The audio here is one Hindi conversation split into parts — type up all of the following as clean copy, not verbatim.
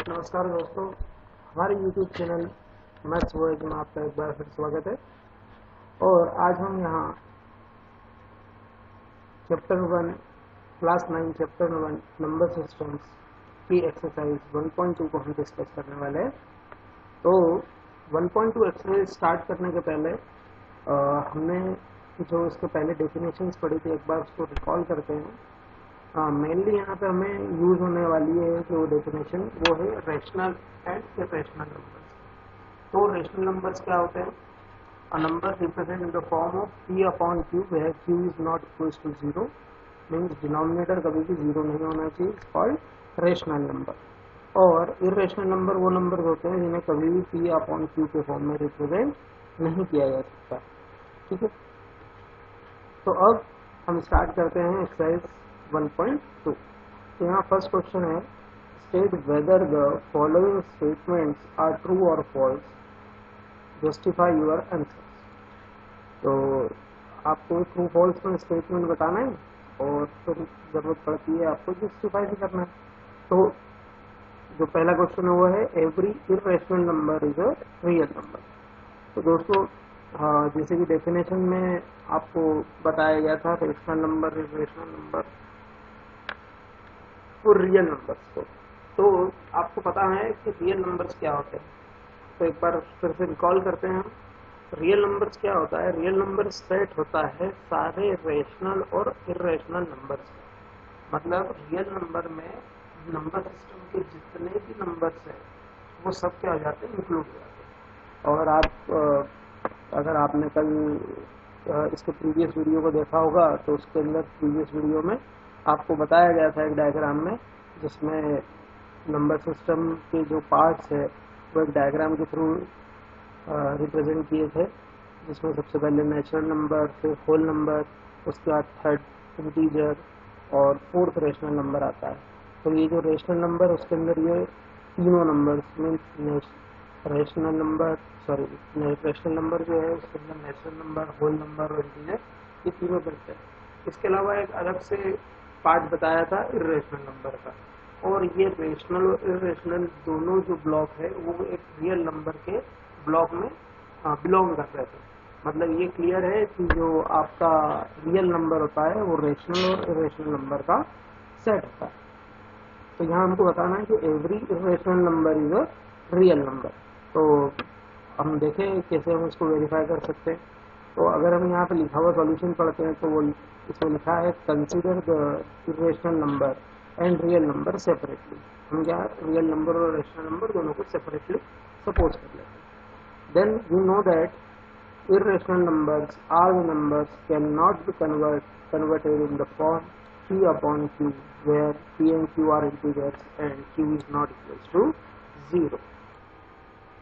नमस्कार दोस्तों, हमारे YouTube चैनल मैथ्स वर्ल्ड में आपका एक बार फिर स्वागत है। और आज हम यहाँ chapter 1 class 9 chapter 1 number systems की एक्सरसाइज 1.2 को हम डिस्कस करने वाले हैं। तो 1.2 एक्सरसाइज स्टार्ट करने के पहले हमने जो इसके पहले डेफिनेशंस पढ़ी थी, एक बार उसको रिकॉल करते हैं। मेनली यहाँ पे हमें यूज होने वाली है जो डेफिनेशन, वो है रेशनल एंड इरेशनल नंबर्स। तो रेशनल नंबर्स क्या होते हैं? A number represent in the form of p upon q where q is not equals to 0, means denominator कभी भी 0 नहीं होना चाहिए, कॉल्ड रेशनल नंबर। और इरेशनल नंबर वो नंबर होते हैं जिन्हें कभी भी p अपॉन q के फॉर्म में रिप्रेजेंट नहीं किया जा सकता। ठीक है, तो अब हम स्टार्ट करते हैं एक्सरसाइज 1.2। तो यहाँ फर्स्ट क्वेश्चन है, state whether the following statements are true और फॉल्स, जस्टिफाई योर आंसर। तो आपको ट्रू फॉल्स में स्टेटमेंट बताना है और फिर जरूरत पड़ती है आपको जस्टिफाई भी करना है। तो जो पहला क्वेश्चन है वो है, every irrational number is a real number. तो दोस्तों जैसे कि डेफिनेशन में आपको बताया गया था, रेशनल नंबर, इरेशनल नंबर और रियल नंबर्स को, तो आपको पता है कि रियल नंबर्स क्या होते हैं। तो एक बार फिर से रिकॉल करते हैं हम। रियल नंबर्स क्या होता है? रियल नंबर सेट होता है सारे रेशनल और इरेशनल नंबर्स का। मतलब रियल नंबर में नंबर सिस्टम के जितने भी नंबर्स हैं वो सब क्या हो जाते हैं, इंक्लूड हो जाते हैं। और आप अगर आपने कल इसके प्रीवियस वीडियो को देखा होगा तो उसके अंदर प्रीवियस वीडियो में आपको बताया गया था एक डायग्राम में, जिसमें नंबर सिस्टम के जो पार्ट्स है वो एक डायग्राम के थ्रू रिप्रेजेंट किए थे, जिसमें सबसे पहले नेचुरल नंबर, फिर होल नंबर, उसके बाद थर्ड इंटीजर और फोर्थ रेशनल नंबर आता है। तो ये जो रेशनल नंबर, उसके अंदर ये तीनों नंबर्स मीन्स रेशनल नंबर जो है उसके अंदर नेचुरल नंबर, होल नंबर और इंटीजर, ये तीनों बनते हैं। इसके अलावा एक अलग से पार्ट बताया था इरेशनल नंबर का। और ये रेशनल और इरेशनल दोनों जो ब्लॉक है वो एक रियल नंबर के ब्लॉक में बिलोंग करते हैं। मतलब ये क्लियर है कि जो आपका रियल नंबर होता है वो रेशनल और इरेशनल नंबर का सेट होता है। तो यहाँ हमको बताना है कि every irrational number is a real number. तो हम देखें कैसे हम इसको वेरीफाई कर सकते हैं। तो अगर हम यहाँ पे लिखा हुआ सॉल्यूशन पढ़ते हैं तो वो इसमें लिखा है, consider the irrational number and real number separately. हम क्या रियल नंबर और रेशनल नंबर दोनों को सेपरेटली सपोज कर लेते हैं। Then we know that irrational numbers are the numbers can not be converted in the form p upon q where p and q are integers and q is not equals to 0।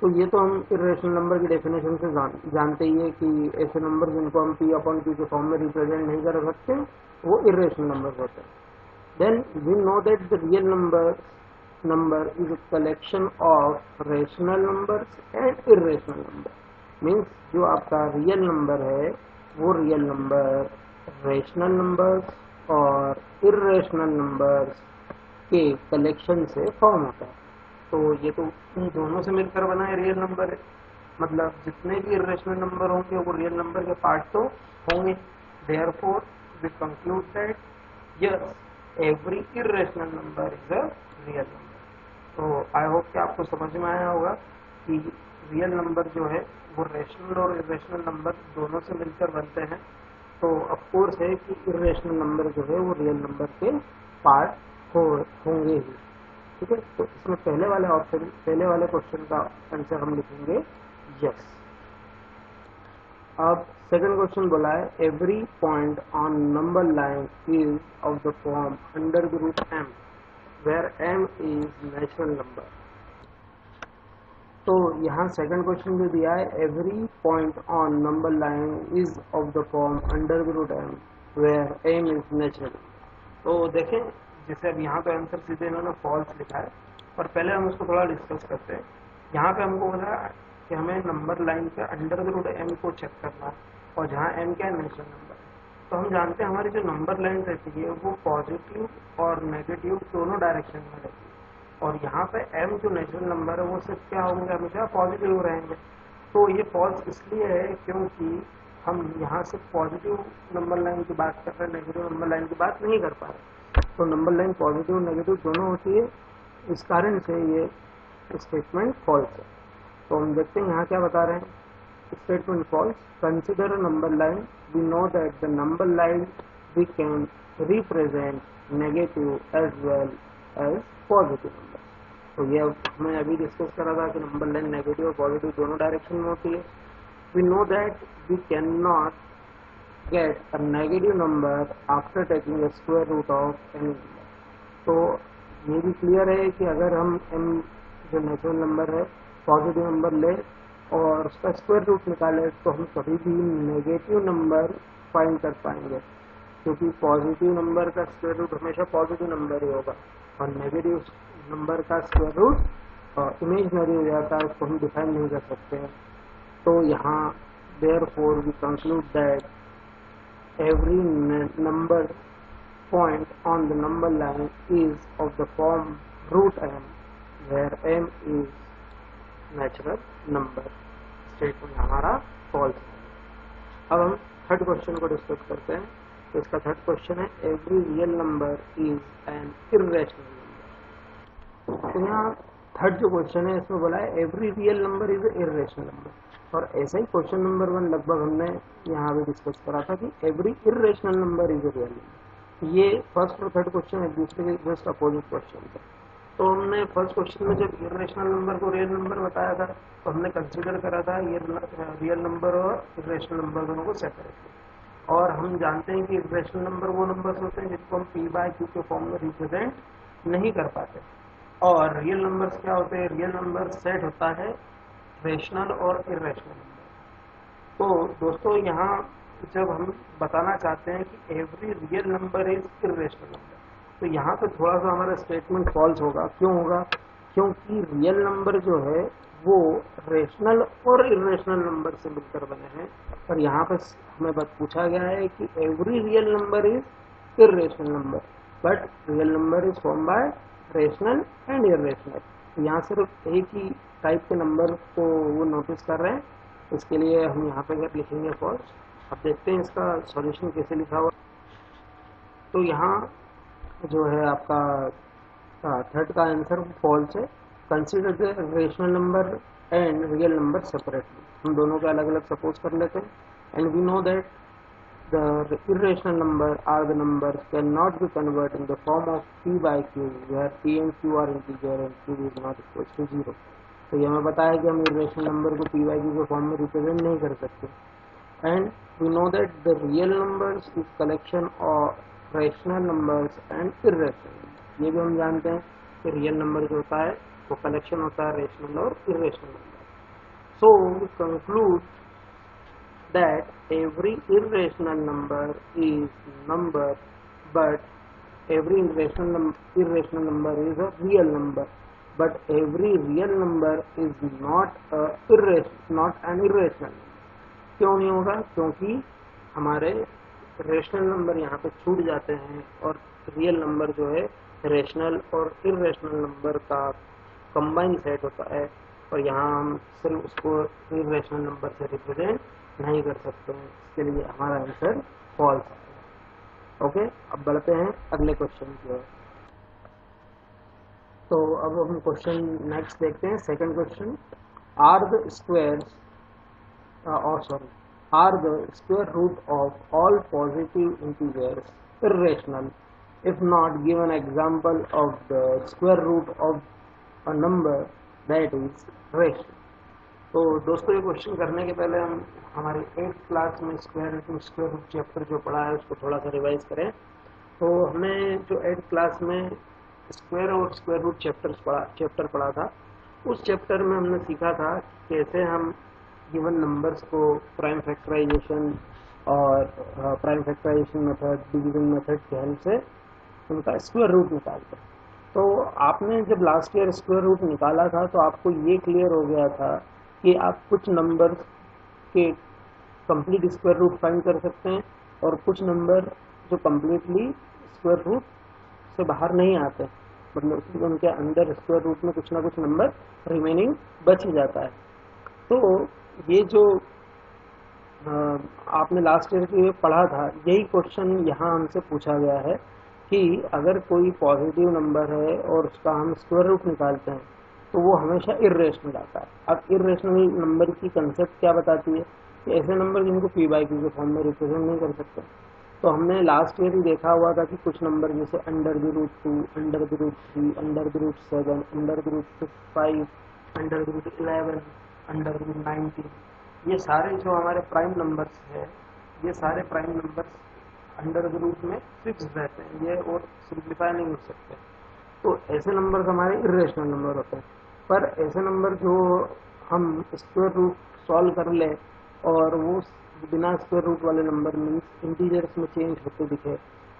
तो ये तो हम इरेशनल नंबर की डेफिनेशन से जानते ही है कि ऐसे नंबर जिनको हम p अपॉन q के फॉर्म में रिप्रेजेंट नहीं कर सकते वो इरेशनल नंबर होते हैं। Then we know that the real number is a collection of rational numbers and irrational number. Means जो आपका रियल नंबर है वो रियल नंबर, रेशनल नंबर्स और इरेशनल नंबर्स के कलेक्शन से फॉर्म होता है। तो ये तो इन दोनों से मिलकर बना है रियल नंबर है। मतलब जितने भी इरेशनल नंबर होंगे वो रियल नंबर के पार्ट तो होंगे। Therefore we conclude that yes every irrational number is a real number. तो आई होप कि आपको समझ में आया होगा कि रियल नंबर जो है वो रेशनल और इरेशनल नंबर दोनों से मिलकर बनते हैं। तो ऑफकोर्स है कि इरेशनल नंबर जो है वो रियल नंबर के पार्ट होंगे ही। ठीक है, तो इसमें पहले वाले क्वेश्चन का आंसर हम लिखेंगे यस। अब सेकंड क्वेश्चन बोला है, every point on number line is of the form under the root m where m is natural number. तो यहाँ सेकंड क्वेश्चन जो दिया है, every point on number line is of the form under the root m where m is natural. तो देखें, जैसे अब यहाँ पे आंसर सीधे इन्होंने फॉल्स लिखा है, और पहले हम उसको थोड़ा डिस्कस करते हैं। यहाँ पे हमको बोला कि हमें नंबर लाइन पे अंडर द रूट m को चेक करना है, और जहाँ m क्या है, नेचुरल नंबर है। तो हम जानते हैं हमारी जो नंबर लाइन रहती है वो पॉजिटिव और नेगेटिव दोनों डायरेक्शन में रहती है। और यहाँ पे m जो नेचुरल नंबर है वो सिर्फ क्या होंगे, हमेशा पॉजिटिव रहेंगे। तो ये फॉल्स इसलिए है क्योंकि हम यहाँ से पॉजिटिव नंबर लाइन की बात कर रहे हैं, नेगेटिव नंबर लाइन की बात नहीं कर पा रहे। तो नंबर लाइन पॉजिटिव नेगेटिव दोनों होती है, इस कारण से ये स्टेटमेंट फॉल्स है। तो हम देखते हैं यहाँ क्या बता रहे हैं। Statement false, consider number line, we know that the number line we can represent negative as well as positive number. तो ये हमने अभी डिस्कस करा था कि नंबर लाइन नेगेटिव और पॉजिटिव दोनों डायरेक्शन में होती है। We know that we can not get a negative number after taking the square root of any number. तो ये भी क्लियर है कि अगर हम m जो नेचुरल नंबर है पॉजिटिव नंबर ले और उसका स्क्वायर रूट निकाले तो हम कभी भी नेगेटिव नंबर फाइंड कर पाएंगे, क्योंकि पॉजिटिव नंबर का स्क्वायर रूट हमेशा पॉजिटिव नंबर ही होगा और नेगेटिव नंबर का स्क्वायर रूट इमेजनरी हो जाता है, उसको हम डिफाइन नहीं कर सकते हैं। तो यहाँ therefore we conclude that every number point on the number line is of the form root m, where m is natural number। Statement हमारा फॉल्स है। अब हम थर्ड क्वेश्चन को डिस्कस करते हैं। तो इसका थर्ड क्वेश्चन है every real number is an irrational number. तो यहाँ थर्ड जो क्वेश्चन है इसमें बोला है every real number is a irrational number, और ऐसा ही क्वेश्चन नंबर 1 लगभग हमने यहाँ पे डिस्कस करा था कि every irrational number is a real number. ये फर्स्ट और थर्ड क्वेश्चन एक दूसरे के जस्ट अपोजिट क्वेश्चन थे। तो हमने फर्स्ट क्वेश्चन में जब इर्रेशनल नंबर को रियल नंबर बताया था तो हमने कंसीडर करा था ये रियल नंबर और इर्रेशनल नंबर दोनों को सेपरेट। और हम जानते हैं कि इर्रेशनल नंबर वो नंबर्स होते हैं जिनको हम p/q के फॉर्म में रिप्रेजेंट नहीं कर पाते। और रियल नंबर्स क्या होते हैं, रियल नंबर सेट होता है रेशनल और इर्रेशनल नंबर। तो दोस्तों यहाँ जब हम बताना चाहते हैं कि every real number is irrational number, तो यहाँ पे थोड़ा सा हमारा स्टेटमेंट फॉल्स होगा। क्यों होगा, क्योंकि रियल नंबर जो है वो रेशनल और इर्रेशनल नंबर से मिलकर बने हैं, और यहाँ पे हमें पूछा गया है कि every real number is irrational number but real number is form by rational and irrational. यहाँ सिर्फ एक ही टाइप के नंबर को वो नोटिस कर रहे हैं, इसके लिए हम यहाँ पे लिखेंगे फॉल्स। अब देखते हैं इसका सॉल्यूशन कैसे लिखा हुआ। तो यहाँ जो है आपका थर्ड का आंसर फॉल्स है। Consider the rational number and real number separately. हम दोनों को अलग अलग सपोज कर लेते हैं। And we know that the irrational number are the number can not be convert in the form of p/q where p and q are integer and q is not equal to 0। तो ये हमें बताया कि हम इर्रेशनल नंबर को p/q के फॉर्म में रिप्रेजेंट नहीं कर सकते। And we know that the real numbers is collection of rational numbers and irrational numbers। ये भी हम जानते हैं कि रियल नंबर जो होता है वो कलेक्शन होता है रेशनल और irrational number. So we conclude that every irrational number is number but every irrational number is a real number, but every real number is not an irrational number। क्यों नहीं होगा, क्योंकि हमारे रेशनल नंबर यहाँ पे छूट जाते हैं और रियल नंबर जो है रेशनल और इर्रेशनल नंबर का कंबाइन सेट होता है, और यहाँ हम सिर्फ उसको इर्रेशनल नंबर से रिप्रेजेंट नहीं कर सकते हैं। इसके लिए हमारा आंसर फॉल्स आएगा। ओके, अब बढ़ते हैं अगले क्वेश्चन की ओर। तो अब हम क्वेश्चन नेक्स्ट देखते हैं। Second question, are the squares are the square root of all positive integers irrational? If not, give an example of the square root of a number that is rational। तो दोस्तों ये क्वेश्चन करने के पहले हम हमारी 8th क्लास में स्क्वायर रूट चैप्टर जो पढ़ा है उसको थोड़ा सा रिवाइज करें। तो हमने जो 8th क्लास में स्क्वायर और स्क्वायर रूट चैप्टर पढ़ा था, उस चैप्टर में हमने सीखा था कैसे हम गिवन नंबर्स को प्राइम फैक्टराइजेशन और prime factorization method, division method के हेल्प से उनका स्क्वायर रूट निकालते हैं। तो आपने जब लास्ट ईयर स्क्वायर रूट निकाला था तो आपको ये क्लियर हो गया था कि आप कुछ नंबर के कंप्लीट स्क्वायर रूट फाइंड कर सकते हैं और कुछ नंबर जो कम्प्लीटली स्क्वायर रूट से बाहर नहीं आते मतलब उनके अंदर स्क्वायर रूट में कुछ ना कुछ नंबर रिमेनिंग बच ही जाता है। तो ये जो आपने लास्ट ईयर की पढ़ा था, यही क्वेश्चन यहाँ हमसे पूछा गया है कि अगर कोई पॉजिटिव नंबर है और उसका हम स्क्वायर रूट निकालते हैं तो वो हमेशा इर्रेशनल आता है। अब इर्रेशनल नंबर की कंसेप्ट क्या बताती है कि ऐसे नंबर जिनको पी बाई क्यू के फॉर्म में रिप्रेजेंट नहीं कर सकते। तो हमने लास्ट ईयर ही देखा हुआ था कि कुछ नंबर जैसे under the root 2, under the root 3, under the root 7, under the root 5, under the root 11, under the root 19, ये सारे जो हमारे प्राइम नंबर्स है, ये सारे prime numbers under the root में फिक्स रहते हैं, ये और सिंप्लीफाई नहीं हो सकते। तो ऐसे नंबर हमारे इर्रेशनल नंबर होते हैं। पर ऐसे नंबर जो हम स्क्वायर रूट सॉल्व कर ले और वो बिना स्क्वायर रूट वाले नंबर मीन्स इंटीजर्स में चेंज होते दिखे,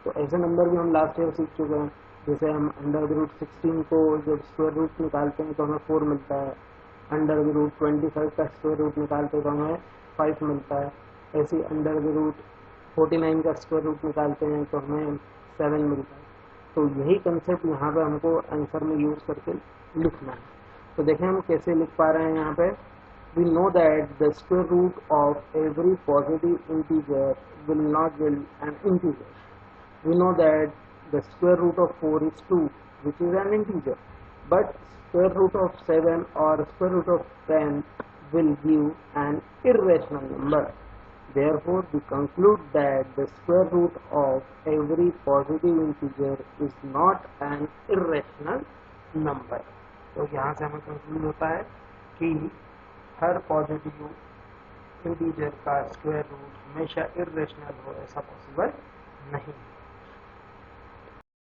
तो ऐसे नंबर भी हम लास्ट ईयर सीख चुके हैं। जैसे हम अंडर द रूट 16 को जब स्क्वायर रूट निकालते हैं तो हमें 4 मिलता है, अंडर द रूट 25 का स्क्वायर रूट निकालते तो हमें 5 मिलता है, ऐसे अंडर द रूट 49 का स्क्वायर रूट निकालते हैं तो हमें 7 मिलता है। तो यही कंसेप्ट यहाँ पे हमको आंसर में यूज करके लिखना है। तो देखें हम कैसे लिख पा रहे हैं यहाँ पे। We know that the square root of every positive integer will not be an integer. We know that the square root of 4 is 2, which is an integer. But square root of 7 or square root of 10 will give an irrational number. Therefore, we conclude that the square root of every positive integer is not an irrational number. तो यहाँ से हमें कंक्लूड होता है कि हर पॉजिटिव इंटीजर का स्क्वायर रूट हमेशा इर्रेशनल हो ऐसा पॉसिबल नहीं है।